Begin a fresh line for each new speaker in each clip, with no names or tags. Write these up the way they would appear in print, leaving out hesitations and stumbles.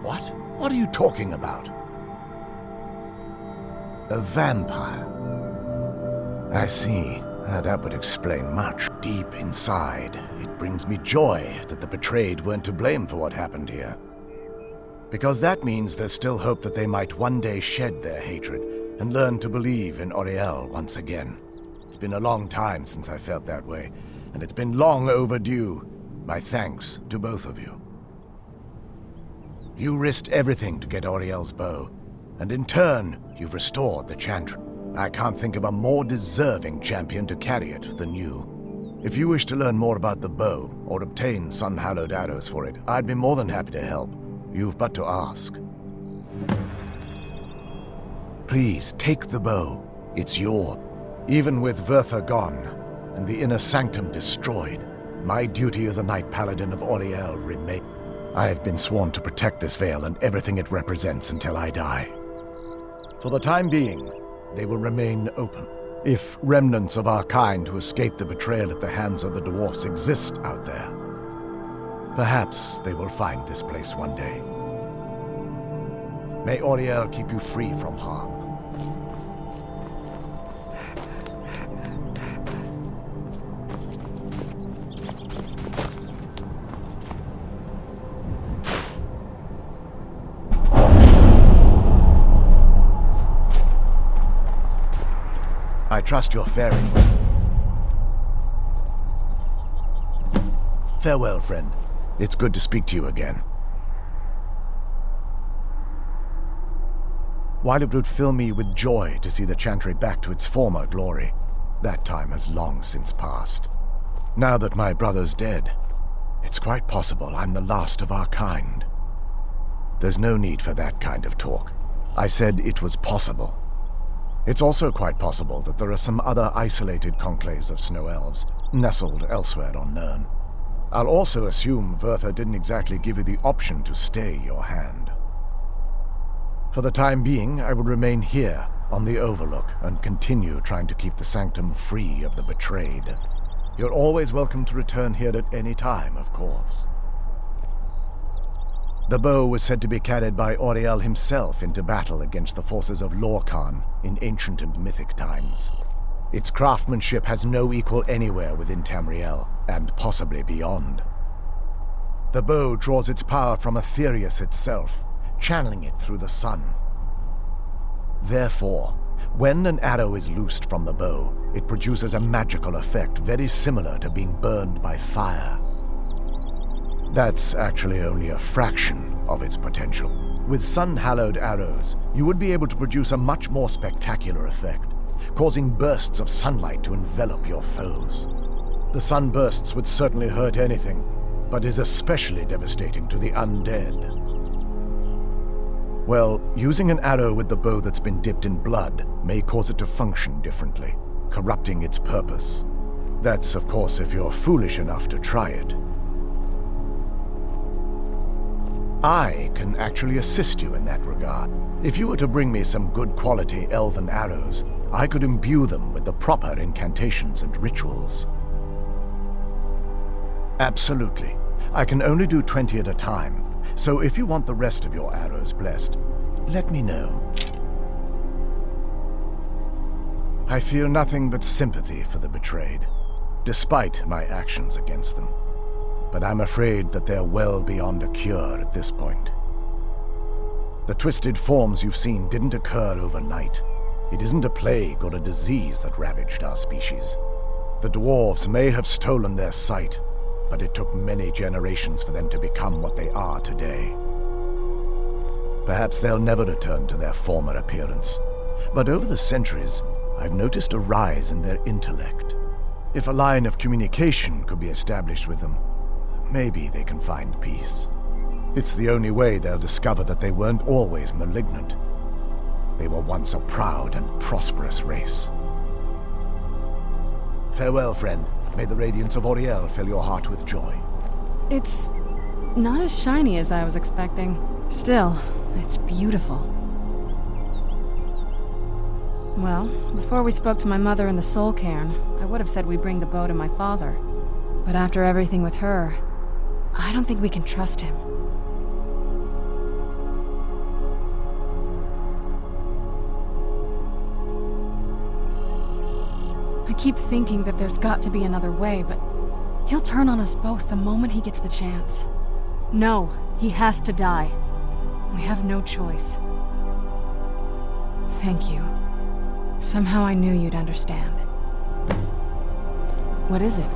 What? What are you talking about? A vampire. I see. That would explain much. Deep inside, it brings me joy that the betrayed weren't to blame for what happened here. Because that means there's still hope that they might one day shed their hatred and learn to believe in Auriel once again. It's been a long time since I felt that way, and it's been long overdue. My thanks to both of you. You risked everything to get Auriel's bow, and in turn, you've restored the Chantry. I can't think of a more deserving champion to carry it than you. If you wish to learn more about the bow, or obtain sun-hallowed arrows for it, I'd be more than happy to help. You've but to ask. Please, take the bow. It's yours. Even with Vertha gone, and the inner sanctum destroyed, my duty as a Knight Paladin of Auriel remains. I have been sworn to protect this veil and everything it represents until I die. For the time being, they will remain open. If remnants of our kind who escaped the betrayal at the hands of the dwarfs exist out there, perhaps they will find this place one day. May Auriel keep you free from harm. I trust your faring. Farewell, friend. It's good to speak to you again. While it would fill me with joy to see the Chantry back to its former glory, that time has long since passed. Now that my brother's dead, it's quite possible I'm the last of our kind. There's no need for that kind of talk. I said it was possible. It's also quite possible that there are some other isolated conclaves of snow elves, nestled elsewhere on Nirn. I'll also assume Vertha didn't exactly give you the option to stay your hand. For the time being, I will remain here, on the Overlook, and continue trying to keep the Sanctum free of the betrayed. You're always welcome to return here at any time, of course. The bow was said to be carried by Auriel himself into battle against the forces of Lorkhan in ancient and mythic times. Its craftsmanship has no equal anywhere within Tamriel, and possibly beyond. The bow draws its power from Aetherius itself, channeling it through the sun. Therefore, when an arrow is loosed from the bow, it produces a magical effect very similar to being burned by fire. That's actually only a fraction of its potential. With sun-hallowed arrows, you would be able to produce a much more spectacular effect, causing bursts of sunlight to envelop your foes. The sunbursts would certainly hurt anything, but is especially devastating to the undead. Well, using an arrow with the bow that's been dipped in blood may cause it to function differently, corrupting its purpose. That's, of course, if you're foolish enough to try it. I can actually assist you in that regard. If you were to bring me some good quality elven arrows, I could imbue them with the proper incantations and rituals. Absolutely. I can only do 20 at a time, so if you want the rest of your arrows blessed, let me know. I feel nothing but sympathy for the betrayed, despite my actions against them. But I'm afraid that they're well beyond a cure at this point. The twisted forms you've seen didn't occur overnight. It isn't a plague or a disease that ravaged our species. The dwarves may have stolen their sight, but it took many generations for them to become what they are today. Perhaps they'll never return to their former appearance, but over the centuries, I've noticed a rise in their intellect. If a line of communication could be established with them, maybe they can find peace. It's the only way they'll discover that they weren't always malignant. They were once a proud and prosperous race. Farewell, friend. May the radiance of Auriel fill your heart with joy.
It's not as shiny as I was expecting. Still, it's beautiful. Well, before we spoke to my mother in the Soul Cairn, I would have said we bring the bow to my father. But after everything with her, I don't think we can trust him. keep thinking that there's got to be another way, but he'll turn on us both the moment he gets the chance. No, he has to die. We have no choice. Thank you. Somehow I knew you'd understand. What is it?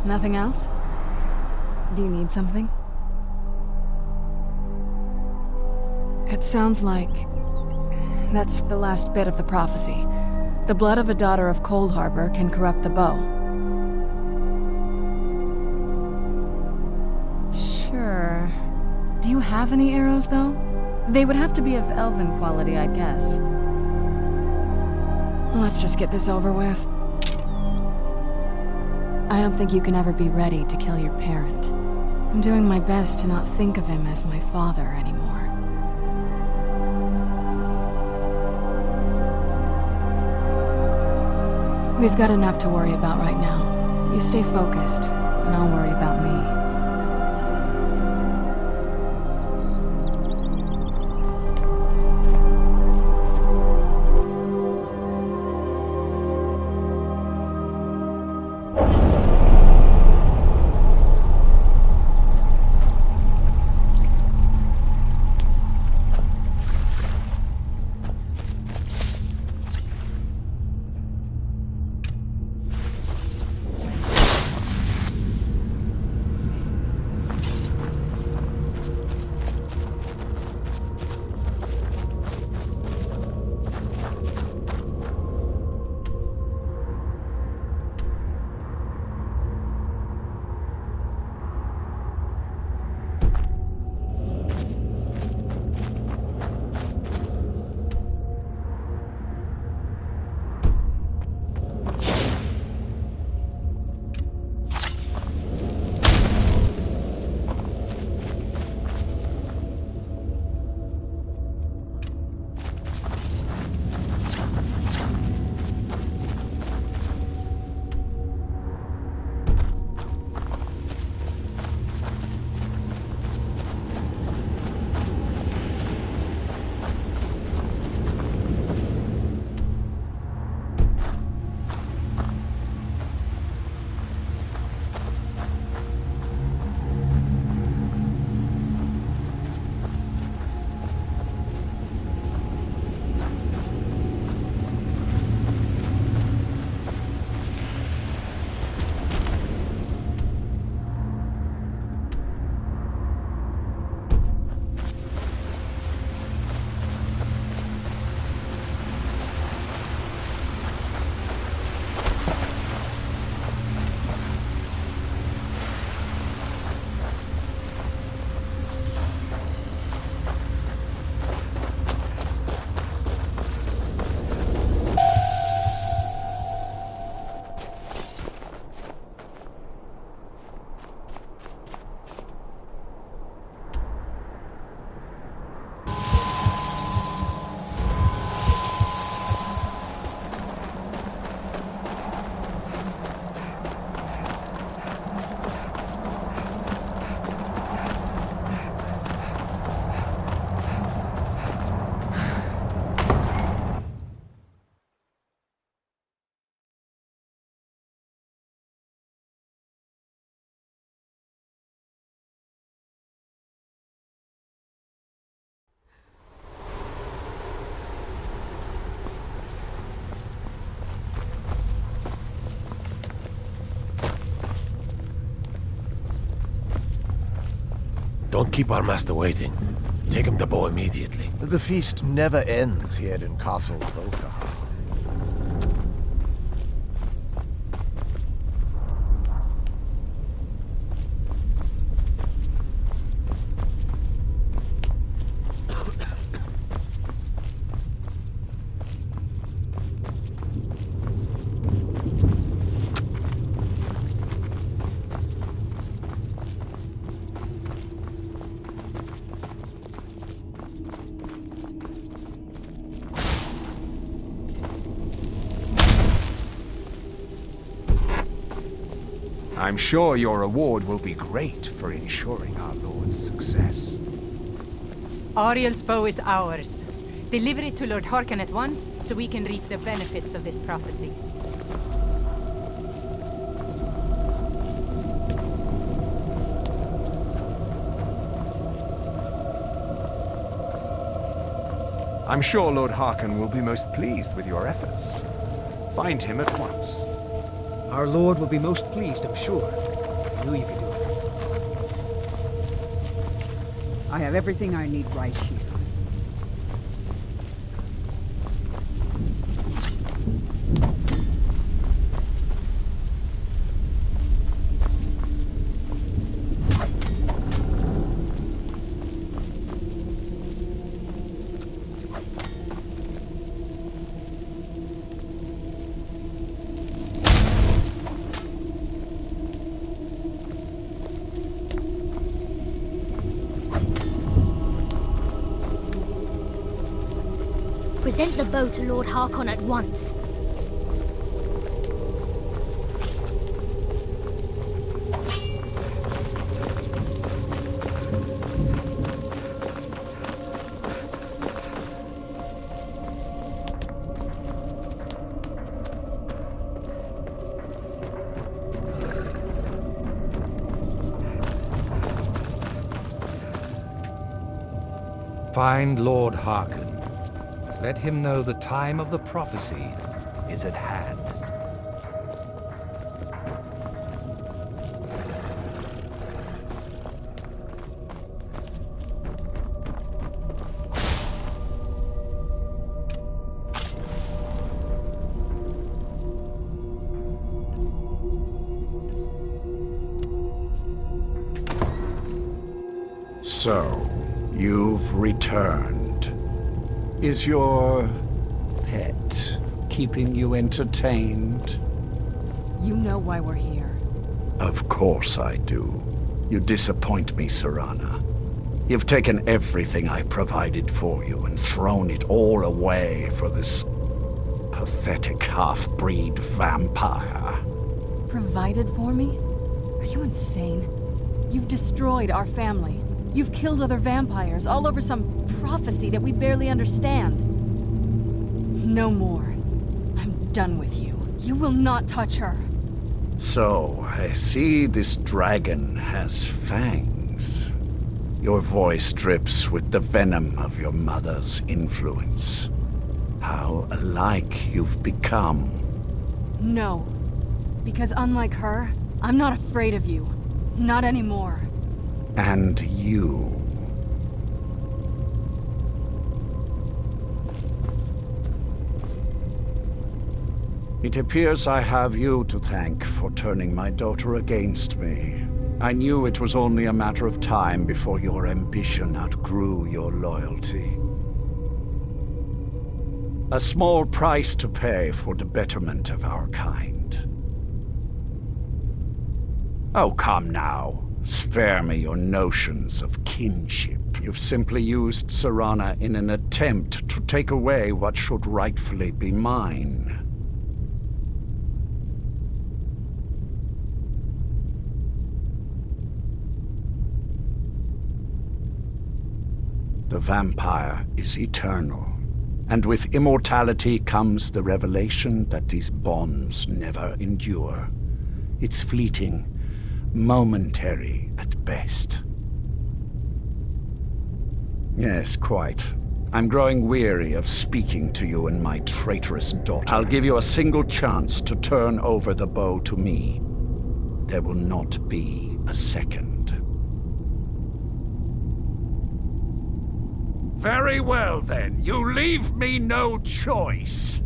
Nothing else? Do you need something? It sounds like... that's the last bit of the prophecy. The blood of a daughter of Cold Harbor can corrupt the bow. Sure. Do you have any arrows, though? They would have to be of elven quality, I'd guess. Let's just get this over with. I don't think you can ever be ready to kill your parent. I'm doing my best to not think of him as my father anymore. We've got enough to worry about right now. You stay focused, and I'll worry about me.
Don't keep our master waiting. Take him the bow immediately.
The feast never ends here in Castle Volkihar.
I'm sure your reward will be great for ensuring our Lord's success.
Ariel's bow is ours. Deliver it to Lord Harkon at once, so we can reap the benefits of this prophecy.
I'm sure Lord Harkon will be most pleased with your efforts. Find him at once.
Our lord will be most pleased, I'm sure. If he knew you could do it.
I have everything I need right here.
Present the bow to Lord Harkon at once.
Find Lord Harkon. Let him know the time of the prophecy is at hand.
So, you've returned. Is your pet keeping you entertained?
You know why we're here.
Of course I do. You disappoint me, Serana. You've taken everything I provided for you and thrown it all away for this pathetic half-breed vampire.
Provided for me? Are you insane? You've destroyed our family. You've killed other vampires, all over some prophecy that we barely understand. No more. I'm done with you. You will not touch her.
So, I see this dragon has fangs. Your voice drips with the venom of your mother's influence. How alike you've become.
No. Because unlike her, I'm not afraid of you. Not anymore.
And you. It appears I have you to thank for turning my daughter against me. I knew it was only a matter of time before your ambition outgrew your loyalty. A small price to pay for the betterment of our kind. Oh, come now. Spare me your notions of kinship. You've simply used Serana in an attempt to take away what should rightfully be mine. The vampire is eternal, and with immortality comes the revelation that these bonds never endure. It's fleeting, momentary at best. Yes, quite. I'm growing weary of speaking to you and my traitorous daughter. I'll give you a single chance to turn over the bow to me. There will not be a second. Very well, then. You leave me no choice.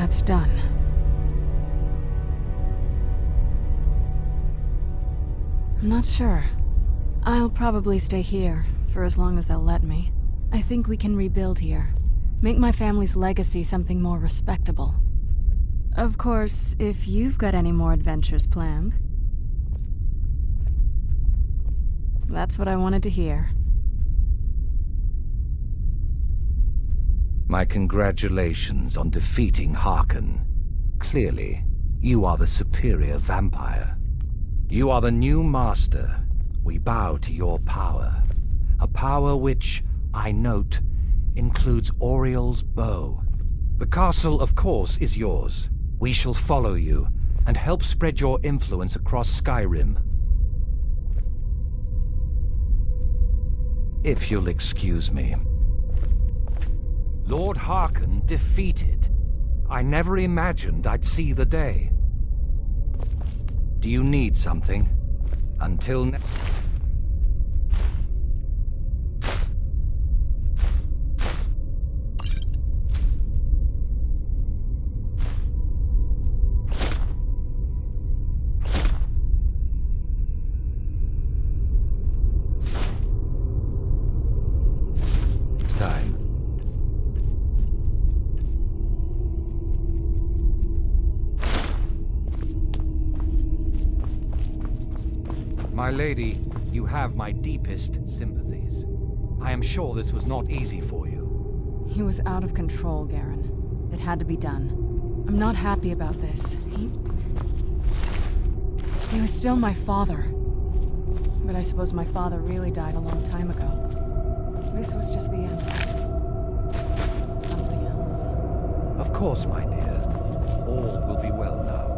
that's done. I'm not sure. I'll probably stay here, for as long as they'll let me. I think we can rebuild here. Make my family's legacy something more respectable. Of course, if you've got any more adventures planned. That's what I wanted to hear.
My congratulations on defeating Harkon. Clearly, you are the superior vampire. You are the new master. We bow to your power. A power which, I note, includes Oriel's bow. The castle, of course, is yours. We shall follow you, and help spread your influence across Skyrim. If you'll excuse me. Lord Harkon defeated. I never imagined I'd see the day. Do you need something? Until next... time. My lady, you have my deepest sympathies. I am sure this was not easy for you.
He was out of control, Garen. It had to be done. I'm not happy about this. He was still my father. But I suppose my father really died a long time ago. This was just the end. Nothing else.
Of course, my dear. All will be well now.